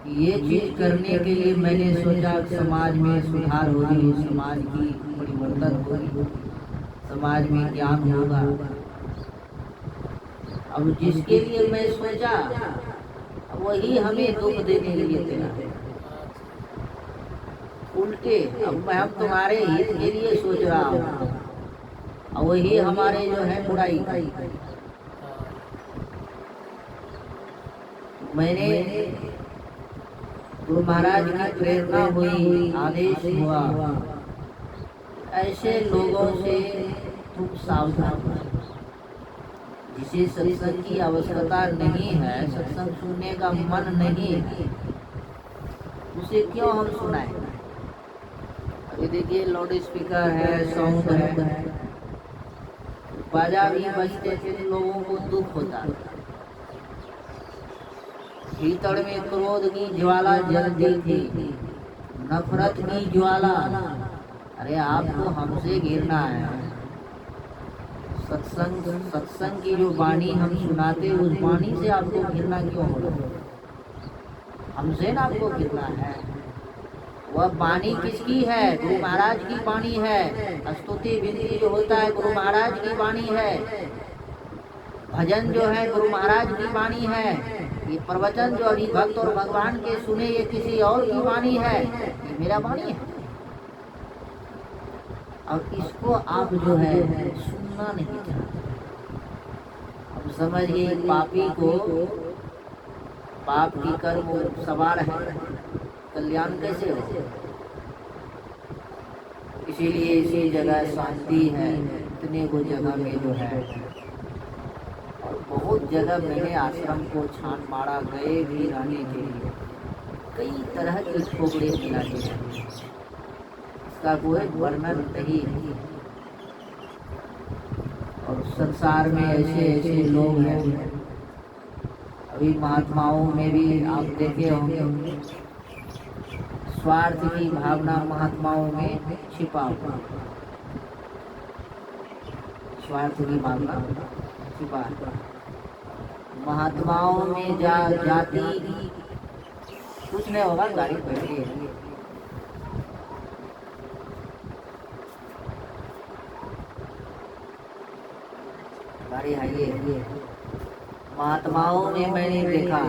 ये चीज करने के लिए मैंने सोचा समाज में सुधार होगी, समाज की परिवर्तन होगी, समाज में ज्ञान होगा। अब जिसके लिए मैं सोचा वही हमें दुख देने के लिए तैयार, उल्टे। अब मैं हम तुम्हारे हित के लिए सोच रहा हूँ और वही हमारे जो है बुराई। मैंने गुरु महाराज की प्रेरणा हुई, आदेश हुआ, ऐसे लोगों से तुम सावधान हो। जिसे सत्संग की आवश्यकता नहीं है, सत्संग सुनने का मन नहीं है, उसे क्यों हम सुनाएं। अभी देखिए लाउड स्पीकर है, साउंड है, बाजा भी बजते थे, लोगों को दुख होता है। भीतर में क्रोध की ज्वाला जलती थी, नफरत की ज्वाला। अरे आपको हमसे घिरना है। सत्संग की जो वाणी हम सुनाते, उस वाणी से आपको घिरना क्यों हो रहा है? हमसे ना आपको घिरना है। वह वाणी किसकी है? गुरु महाराज की वाणी है। स्तुति विनती जो होता है गुरु महाराज की वाणी है। भजन जो है गुरु महाराज की वाणी है। ये प्रवचन जो अभी भक्त और भगवान के सुने, ये किसी और की वाणी है, ये मेरा वाणी है। और इसको आप जो है सुनना नहीं चाहते। अब समझिए पापी को पाप की कर्म सवार है, कल्याण कैसे हो? इसीलिए इसी जगह शांति है, इतने को जगह में जो है। और बहुत जगह मैंने आश्रम को छान मारा, गए भी रहने के लिए, कई तरह की ठोकरें मिला के, इसका कोई वर्णन नहीं। और संसार में ऐसे ऐसे लोग हैं, अभी महात्माओं में भी आप देखे होंगे, स्वार्थ की भावना महात्माओं में छिपा हुआ, स्वार्थ की भावना छिपा है। महात्माओं में जाति कुछ नहीं होगा, गाड़ी बैठी है। गाड़ी है। महात्माओं में मैंने देखा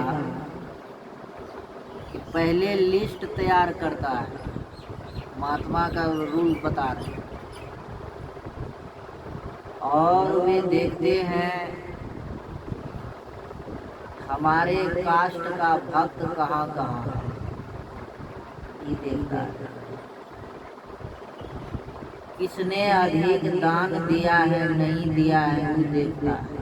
कि पहले लिस्ट तैयार करता है, महात्मा का रूल बता रहे, और वे देखते हैं हमारे कास्ट का भक्त कहाँ कहाँ है, ये देखता है। किसने अधिक दान दिया है नहीं दिया है, वो देखता है।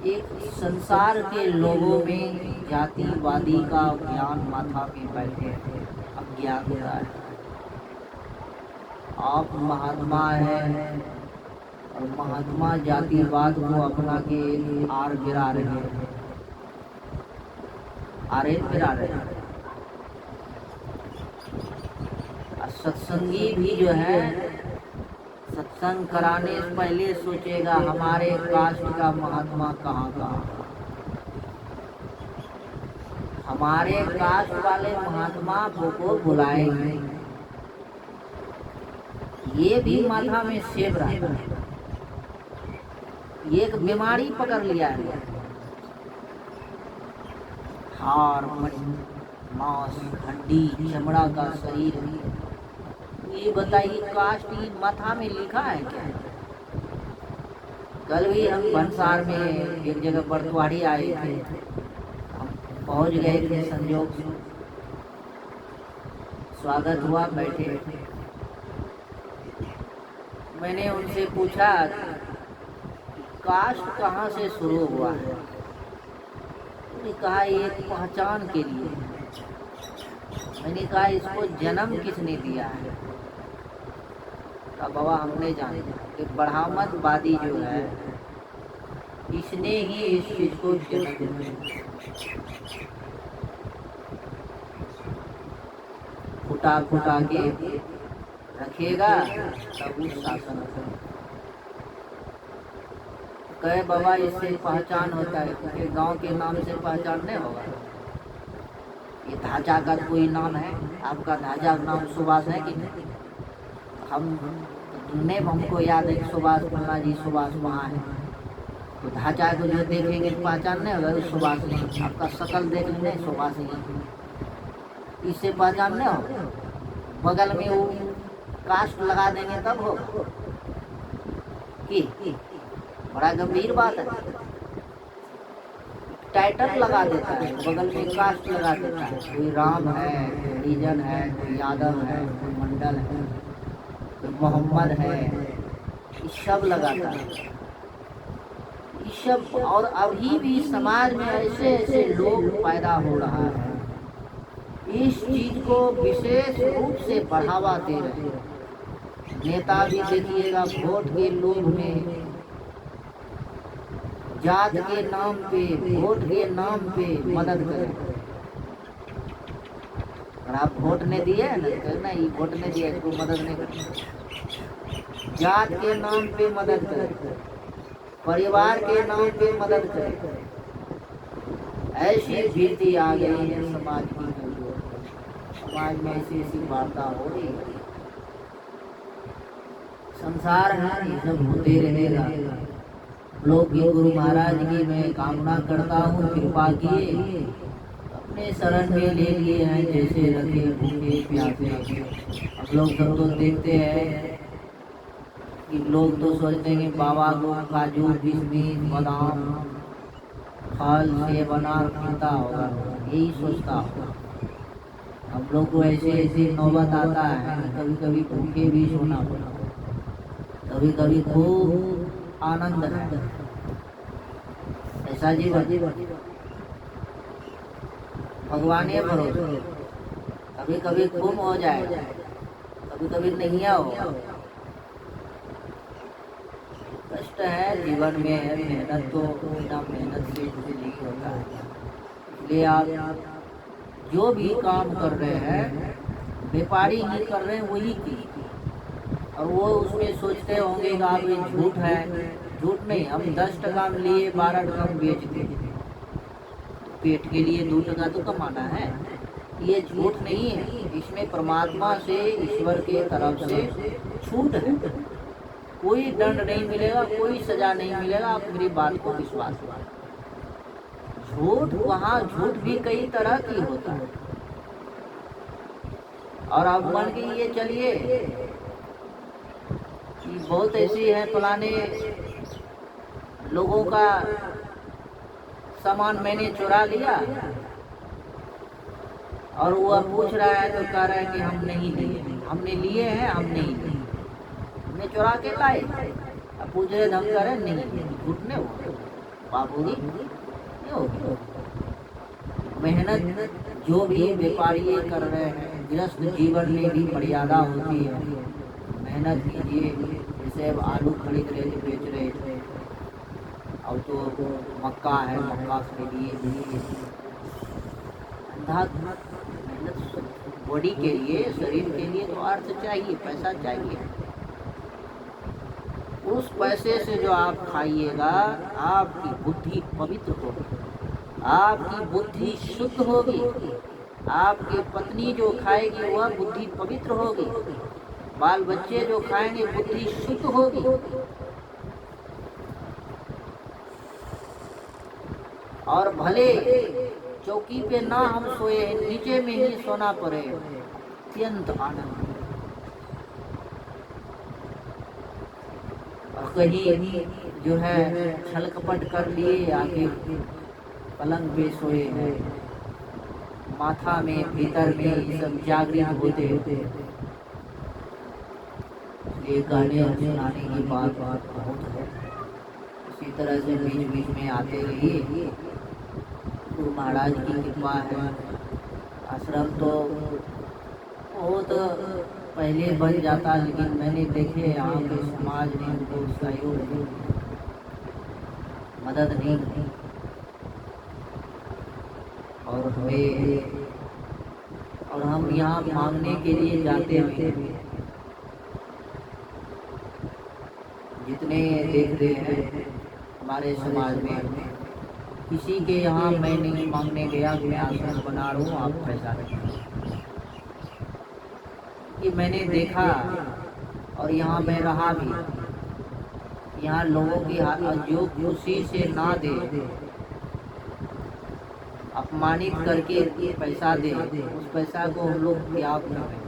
एक संसार के लोगों में जातिवादी का ज्ञान माथा में बैठे हैं, अज्ञानता है। आप महात्मा हैं और महात्मा जातिवाद को अपना के आर गिरा रहे हैं, आरे गिरा रहे हैं। सत्संगी भी जो है सत्संग कराने से पहले सोचेगा हमारे कास्ट का महात्मा कहाँ कहाँ, हमारे कास्ट वाले महात्मा को बुलाएंगे। ये भी माथा में सेब रहा है, एक बीमारी पकड़ लिया है। हार मांस हड्डी चमड़ा का शरीर, ये बताइए कास्ट की माथा में लिखा है क्या? कल भी हम भंसार में एक जगह बरतवाड़ी आए थे, हम पहुंच गए थे, संजोग से स्वागत हुआ, बैठे। मैंने उनसे पूछा कास्ट कहाँ से शुरू हुआ है? उन्होंने कहा एक पहचान के लिए। मैंने कहा इसको जन्म किसने दिया है? बाबा हमने जाना कि ब्राह्मणवादी जो है इसने ही इस चीज को जन्म दिया। फुटा फुटा के रखेगा तब उस शासन कहे बाबा इससे पहचान होता है, क्योंकि गांव के नाम से पहचान नहीं होगा। ये ढांचा का कोई नाम है, आपका ढांचा का नाम सुभाष है कि नहीं? हम नहीं, हमको याद है कि सुभाष फल्ला जी सुभाष वहाँ है, तो ढांचा को जो देखेंगे तो पहचान नहीं होगा सुभाष नहीं। आपका शकल देख लेंगे सुभाष नहीं, इससे पहचान नहीं होगा। बगल में वो कास्ट लगा देंगे तब होगा कि बड़ा गंभीर बात है। टाइटल लगा देता है, बगल में कास्ट लगा देता है, कोई राम है, कोई हरिजन है, कोई यादव है, कोई मंडल है, कोई मोहम्मद है, ये सब लगाता है ये सब। और अभी भी समाज में ऐसे ऐसे लोग पैदा हो रहा है, इस चीज को विशेष रूप से बढ़ावा दे रहे हैं। नेता भी देखिएगा वोट के लोभ में, जात के नाम पे, वोट के नाम पे मदद करें। और आप वोट ने दिए है ना, नहीं वोट ने दिया इसको मदद नहीं करें। जात के नाम पे मदद करें, परिवार के नाम पे मदद करें। ऐसी वृत्ति आ गई है समाज की, समाज में ऐसी ऐसी वार्ता हो रही है। संसार है, ये सब होते रहेगा। लोग की गुरु महाराज की मैं कामना करता हूँ, कृपा किए अपने शरण में ले लिए हैं, जैसे रखे भूखे प्यासे। अब लोग सब तो देखते हैं कि लोग तो सोचते हैं कि बाबा को काजू किशमिश बादाम फल से बना पीता होगा, यही सोचता होगा। हम लोग को ऐसे ऐसे नौबत आता है, कभी कभी भूखे भी सोना पड़ता, कभी कभी खूब आनंद है, ऐसा जीवन भगवान ये भरोसा। कभी कभी खूब हो जाए, कभी कभी नहीं होगा। कष्ट है जीवन में, है मेहनत, तो बिना मेहनत से कुछ नहीं होता है। इसलिए आप जो भी काम कर रहे हैं, व्यापारी ही कर रहे हैं वही की, और वो उसमें सोचते होंगे कि आप ये झूठ है। झूठ नहीं, हम 10 टका में लिए 12 टका में बेच दें, पेट के लिए 2 टका तो कमाना है। ये झूठ नहीं है, इसमें परमात्मा से, ईश्वर के तरफ से छूट है। कोई दंड नहीं मिलेगा, कोई सजा नहीं मिलेगा। आप मेरी बात को विश्वास करें। झूठ, वहाँ झूठ भी कई तरह की होता है। और आप मान के ये चलिए कि बहुत ऐसी है, फलाने लोगों का सामान मैंने चुरा लिया, और वो पूछ रहा है तो कह रहा है कि हम नहीं लिए, हमने लिए हैं, हम नहीं लिए, हमने चुरा के लाए। अब पूछ रहे हम कह रहे नहीं, झूठ नहीं हो बाबूजी, नहीं होगी। मेहनत जो भी व्यापारी कर रहे हैं, गृहस्थ जीवन में भी मर्यादा होती है। मेहनत कीजिए, जैसे अब आलू खरीद रहे थे, बेच रहे थे, अब तो मक्का है, मक्का खरीदिए। अंधा मेहनत बॉडी के लिए, शरीर के लिए तो अर्थ चाहिए, पैसा चाहिए। उस पैसे से जो आप खाइएगा, आपकी बुद्धि पवित्र होगी, आपकी बुद्धि शुद्ध होगी। आपकी पत्नी जो खाएगी वह बुद्धि पवित्र होगी, बाल बच्चे जो खाएंगे बुद्धि शुद्ध होगी। और भले चौकी पे ना हम सोए, नीचे में ही सोना पड़े, अत्यंत आनंद। और कहीं जो है छल कपट कर लिए, आगे पलंग पे सोए हैं, माथा में भीतर में सब जागृत होते होते। ये गाने और सुनाने की बात बहुत है। इसी तरह से बीच बीच में आते रहिए, गुरु महाराज की कृपा है। आश्रम तो बहुत पहले बन जाता, लेकिन मैंने देखे यहाँ के समाज ने उनको सहयोग नहीं, मदद नहीं की। और हम यहाँ मांगने के लिए जाते हैं। जितने देख रहे हैं हमारे समाज में किसी के यहाँ मैं नहीं मांगने गया कि मैं आश्रम बना रहा हूँ, आप पैसा रखिए। कि मैंने देखा और यहाँ मैं रहा भी, यहाँ लोगों की जो खुशी से ना दे, अपमानित करके पैसा दे, उस पैसा को हम लोग क्या करें?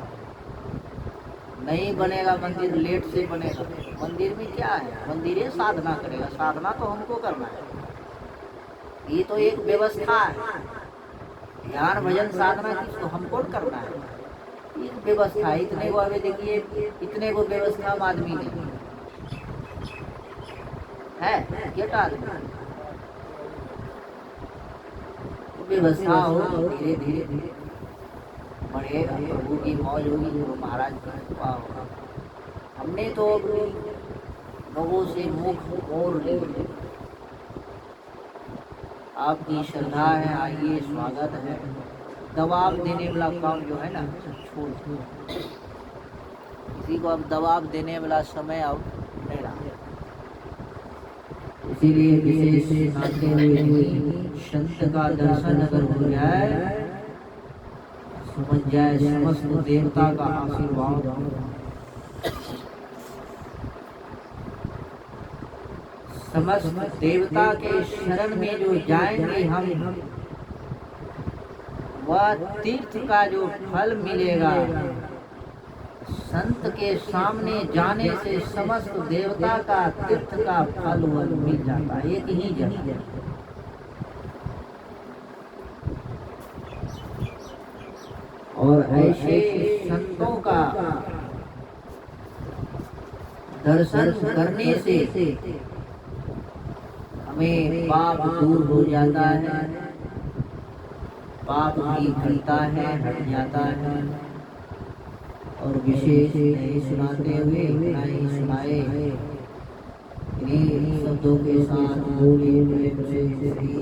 नहीं बनेगा मंदिर, लेट से बनेगा। मंदिर में क्या है? मंदिर है साधना करेगा, साधना तो हमको करना है। ये तो एक व्यवस्था है, ध्यान भजन साधना किसको हमको करना है, एक व्यवस्था। इतने को अभी देखिए, इतने को व्यवस्था में आदमी नहीं है, क्या आदमी व्यवस्था हो, धीरे धीरे बढ़ेगा, प्रभु की मौज होगी, गुरु महाराज की कृपा होगा। हमने तो लोगों से मुख मोड़ लिए, आपकी श्रद्धा है, आइए, स्वागत है। दबाव देने वाला काम जो है ना, छोड़ किसी को अब दबाव देने वाला समय अब नहीं रहा। इसीलिए विशेष मानते हुए संत का दर्शन अगर हो जाए, समझ जाए समस्त देवता का आशीर्वाद। समस्त देवता के शरण में जो जाएंगे हम, वह तीर्थ का जो फल मिलेगा, संत के सामने जाने से समस्त देवता का तीर्थ का फल वह मिल जाता है, एक ही जगह। और ऐसे संतों का दर्शन करने से हमें पाप दूर हो जाता है, पाप भी घटता है, हट जाता है। और विशेष नहीं सुनाते हुए इतना ही सुनाए, इन्हीं शब्दों के साथ बोले प्रेम से श्री